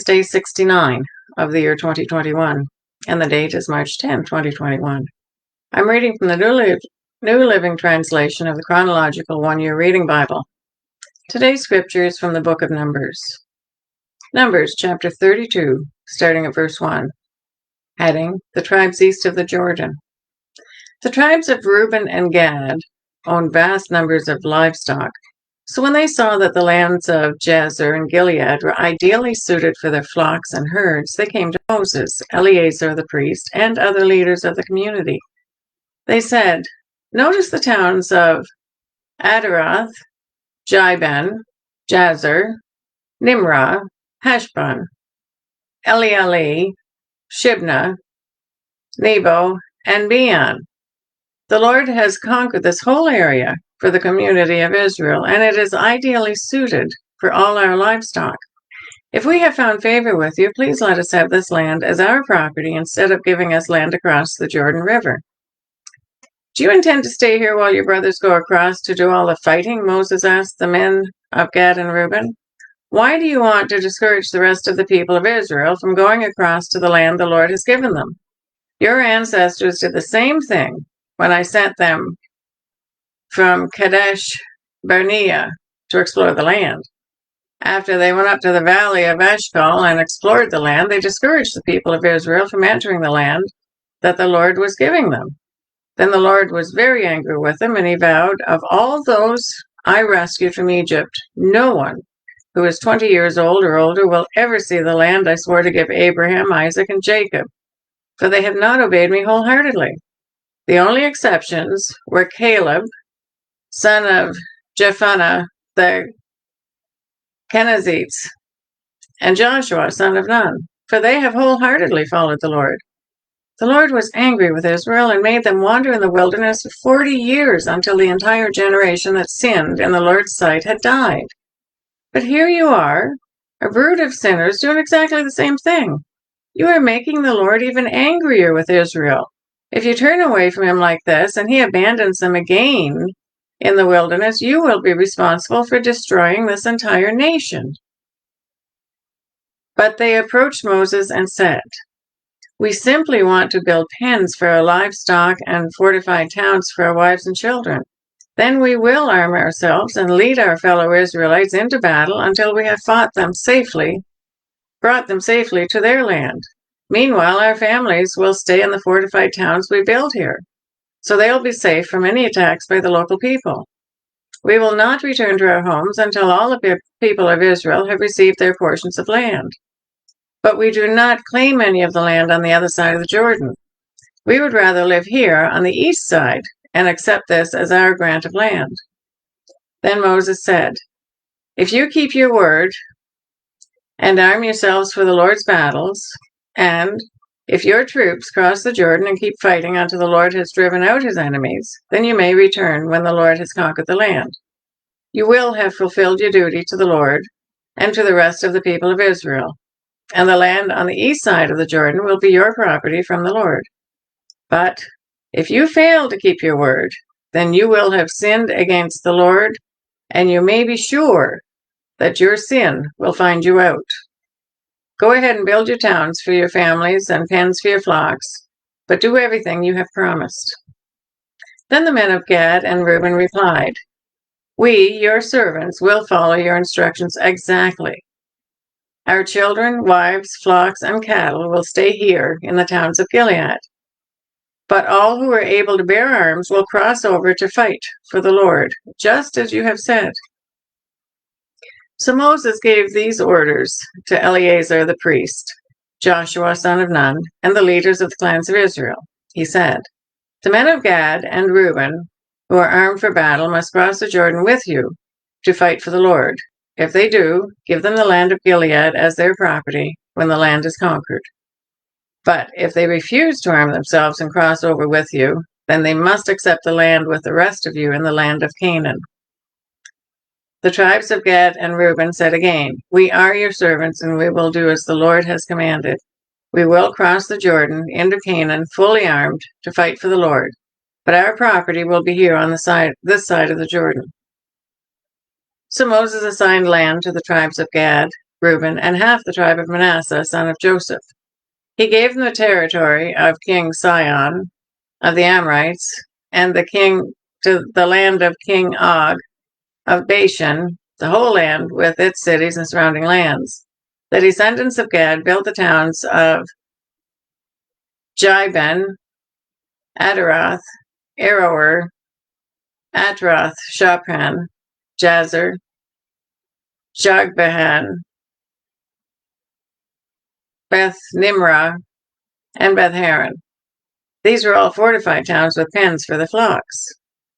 is day 69 of the year 2021, and the date is March 10, 2021. I'm reading from the New Living Translation of the Chronological One-Year Reading Bible. Today's scripture is from the book of Numbers. Numbers chapter 32, starting at verse 1. Heading, The Tribes East of the Jordan. The tribes of Reuben and Gad owned vast numbers of livestock. So when they saw that the lands of Jazer and Gilead were ideally suited for their flocks and herds, they came to Moses, Eleazar the priest, and other leaders of the community. They said, "Notice the towns of Adaroth, Jiben, Jazer, Nimrah, Heshbon, Elealeh, Shibna, Nebo, and Beon. The Lord has conquered this whole area for the community of Israel, and it is ideally suited for all our livestock. If we have found favor with you, please let us have this land as our property instead of giving us land across the Jordan River." "Do you intend to stay here while your brothers go across to do all the fighting?" Moses asked the men of Gad and Reuben. "Why do you want to discourage the rest of the people of Israel from going across to the land the Lord has given them? Your ancestors did the same thing when I sent them from Kadesh Barnea to explore the land. After they went up to the valley of Eshcol and explored the land, they discouraged the people of Israel from entering the land that the Lord was giving them. Then the Lord was very angry with them, and he vowed, 'Of all those I rescued from Egypt, no one who is 20 years old or older will ever see the land I swore to give Abraham, Isaac, and Jacob, for they have not obeyed me wholeheartedly.' The only exceptions were Caleb, son of Jephunneh the Kenizzites, and Joshua, son of Nun, for they have wholeheartedly followed the Lord. The Lord was angry with Israel and made them wander in the wilderness for 40 years until the entire generation that sinned in the Lord's sight had died. But here you are, a brood of sinners doing exactly the same thing. You are making the Lord even angrier with Israel. If you turn away from him like this and he abandons them again in the wilderness, you will be responsible for destroying this entire nation." But they approached Moses and said, "We simply want to build pens for our livestock and fortified towns for our wives and children. Then we will arm ourselves and lead our fellow Israelites into battle until we have brought them safely to their land. Meanwhile, our families will stay in the fortified towns we build here, so they'll be safe from any attacks by the local people. We will not return to our homes until all the people of Israel have received their portions of land. But we do not claim any of the land on the other side of the Jordan. We would rather live here on the east side and accept this as our grant of land." Then Moses said, "If you keep your word and arm yourselves for the Lord's battles, and if your troops cross the Jordan and keep fighting until the Lord has driven out his enemies, then you may return when the Lord has conquered the land. You will have fulfilled your duty to the Lord and to the rest of the people of Israel, and the land on the east side of the Jordan will be your property from the Lord. But if you fail to keep your word, then you will have sinned against the Lord, and you may be sure that your sin will find you out. Go ahead and build your towns for your families and pens for your flocks, but do everything you have promised." Then the men of Gad and Reuben replied, "We, your servants, will follow your instructions exactly. Our children, wives, flocks, and cattle will stay here in the towns of Gilead. But all who are able to bear arms will cross over to fight for the Lord, just as you have said." So Moses gave these orders to Eleazar the priest, Joshua son of Nun, and the leaders of the clans of Israel. He said, "The men of Gad and Reuben who are armed for battle must cross the Jordan with you to fight for the Lord. If they do, give them the land of Gilead as their property when the land is conquered. But if they refuse to arm themselves and cross over with you, then they must accept the land with the rest of you in the land of Canaan." The tribes of Gad and Reuben said again, "We are your servants, and we will do as the Lord has commanded. We will cross the Jordan into Canaan fully armed to fight for the Lord, but our property will be here on this side of the Jordan." So Moses assigned land to the tribes of Gad, Reuben, and half the tribe of Manasseh, son of Joseph. He gave them the territory of King Sihon of the Amorites, and the land of King Og of Bashan, the whole land with its cities and surrounding lands. The descendants of Gad built the towns of Jaiben, Adaroth, Aroer, Atroth, Shopran, Jazer, Jogbehan, Beth Nimrah, and Beth Haran. These were all fortified towns with pens for the flocks.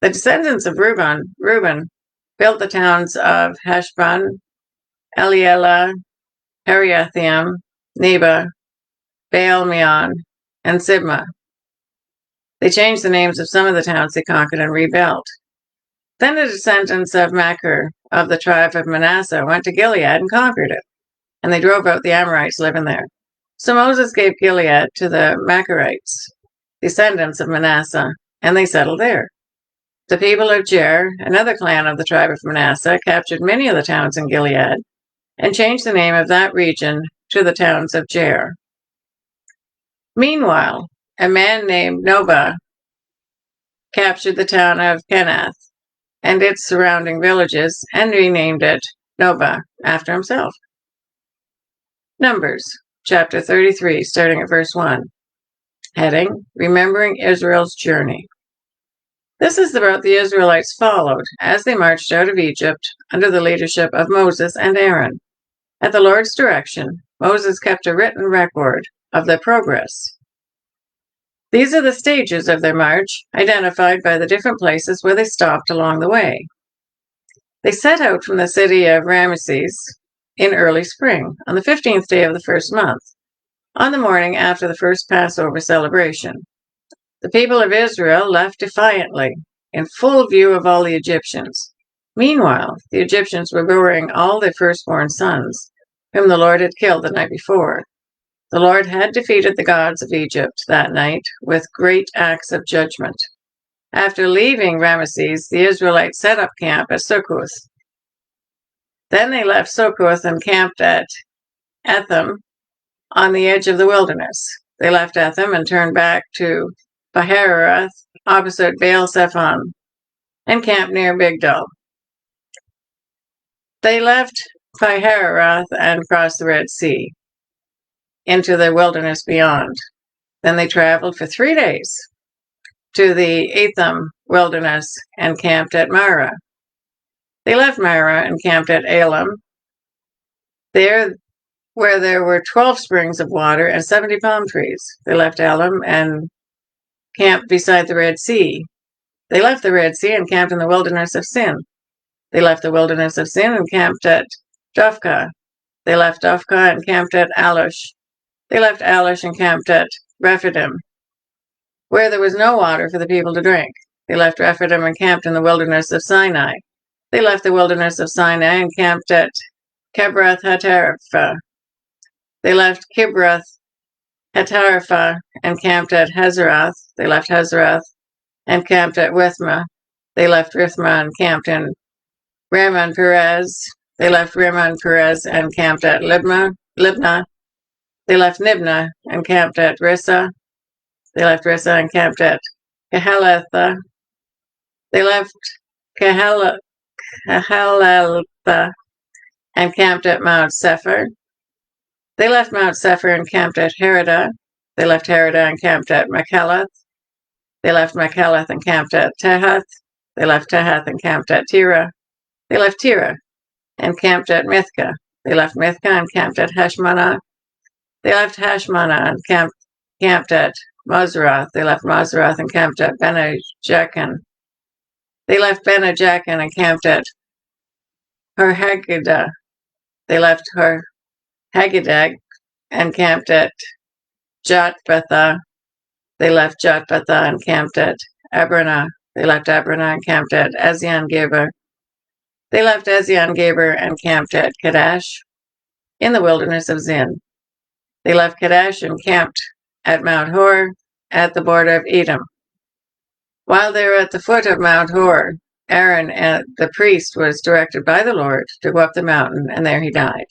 The descendants of Reuben built the towns of Heshbon, Elielah, Hariathaim, Neba, Baal-meon, and Sibmah. They changed the names of some of the towns they conquered and rebuilt. Then the descendants of Machir of the tribe of Manasseh went to Gilead and conquered it, and they drove out the Amorites living there. So Moses gave Gilead to the Machirites, descendants of Manasseh, and they settled there. The people of Jair, another clan of the tribe of Manasseh, captured many of the towns in Gilead and changed the name of that region to the towns of Jair. Meanwhile, a man named Nobah captured the town of Kenath and its surrounding villages and renamed it Nobah after himself. Numbers, chapter 33, starting at verse 1. Heading, Remembering Israel's Journey. This is the route the Israelites followed as they marched out of Egypt under the leadership of Moses and Aaron. At the Lord's direction, Moses kept a written record of their progress. These are the stages of their march, identified by the different places where they stopped along the way. They set out from the city of Ramesses in early spring, on the 15th day of the first month, on the morning after the first Passover celebration. The people of Israel left defiantly, in full view of all the Egyptians. Meanwhile, the Egyptians were burying all their firstborn sons, whom the Lord had killed the night before. The Lord had defeated the gods of Egypt that night with great acts of judgment. After leaving Ramesses, the Israelites set up camp at Succoth. Then they left Succoth and camped at Etham on the edge of the wilderness. They left Etham and turned back to Baharoth, opposite Baal-Zephon, and camped near Migdol. They left Baharoth and crossed the Red Sea into the wilderness beyond. Then they traveled for 3 days to the Etham wilderness and camped at Marah. They left Marah and camped at Elam, there where there were 12 springs of water and 70 palm trees. They left Elam and camped beside the Red Sea. They left the Red Sea and camped in the wilderness of Sin. They left the wilderness of Sin and camped at Dophkah. They left Dophkah and camped at Alush. They left Alush and camped at Rephidim, where there was no water for the people to drink. They left Rephidim and camped in the wilderness of Sinai. They left the wilderness of Sinai and camped at Kibroth Hattaavah. They left Kibroth Hattaavah and camped at Hazeroth. They left Hazeroth and camped at Rithmah. They left Rithmah and camped in Ramon Perez. They left Ramon Perez and camped at Libnah. They left Nibnah and camped at Rissa. They left Rissa and camped at Kehelatha. They left Kehelatha and camped at Mount Sephir. They left Mount Sephir and camped at Heradah. They left Heradah and camped at Machalath. They left Machalath and camped at Tehath. They left Tehath and camped at Tirah. They left Tirah and camped at Mithkah. They left Mithkah and camped at Hashmanah. They left Hashmanah and camped at Moseroth. They left Moseroth and camped at Bene-Jaakan. They left Bene-Jaakan and camped at Horhaggidah. They left Horhaggidah and camped at Jotbathah. They left Jotbathah and camped at Abranah. They left Abranah and camped at Ezion-Geber. They left Ezion-Geber and camped at Kadesh in the wilderness of Zin. They left Kadesh and camped at Mount Hor at the border of Edom. While they were at the foot of Mount Hor, Aaron, the priest, was directed by the Lord to go up the mountain, and there he died.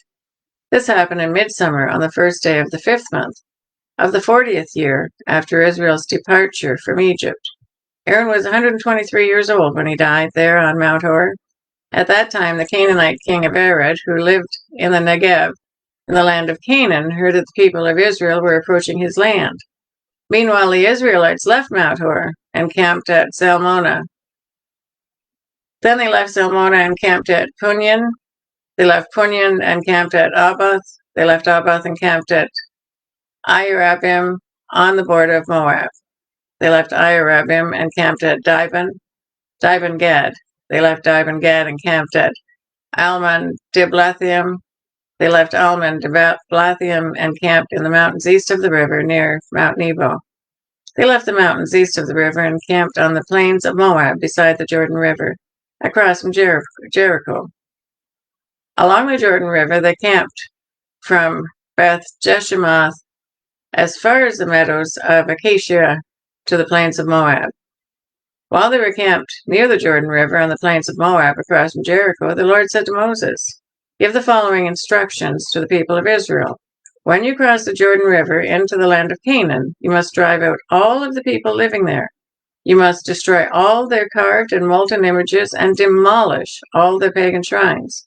This happened in midsummer on the first day of the 5th month of the 40th year after Israel's departure from Egypt. Aaron was 123 years old when he died there on Mount Hor. At that time, the Canaanite king of Arad, who lived in the Negev, in the land of Canaan, heard that the people of Israel were approaching his land. Meanwhile, the Israelites left Mount Hor and camped at Zalmonah. Then they left Zalmonah and camped at Punyan. They left Punyan and camped at Abath. They left Abath and camped at Iyarabim on the border of Moab. They left Iyarabim and camped at Dibon Gad. They left Dibon Gad and camped at Almon Diblathaim. They left Almon Diblathaim and camped in the mountains east of the river near Mount Nebo. They left the mountains east of the river and camped on the plains of Moab beside the Jordan River, across from Jericho. Along the Jordan River, they camped from Beth Jeshimoth as far as the meadows of Acacia to the plains of Moab. While they were camped near the Jordan River on the plains of Moab across from Jericho, the Lord said to Moses, "Give the following instructions to the people of Israel. When you cross the Jordan River into the land of Canaan, you must drive out all of the people living there. You must destroy all their carved and molten images and demolish all their pagan shrines.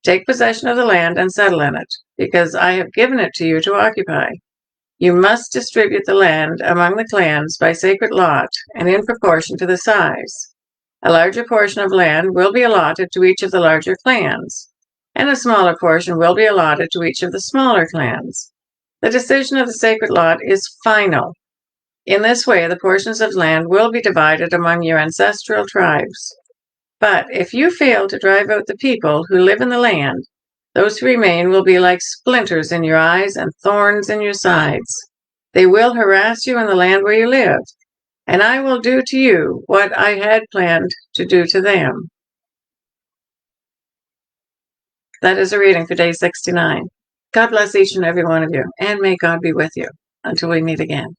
Take possession of the land and settle in it, because I have given it to you to occupy. You must distribute the land among the clans by sacred lot and in proportion to the size. A larger portion of land will be allotted to each of the larger clans, and a smaller portion will be allotted to each of the smaller clans. The decision of the sacred lot is final. In this way, the portions of land will be divided among your ancestral tribes. But if you fail to drive out the people who live in the land, those who remain will be like splinters in your eyes and thorns in your sides. They will harass you in the land where you live, and I will do to you what I had planned to do to them." That is a reading for day 69. God bless each and every one of you, and may God be with you until we meet again.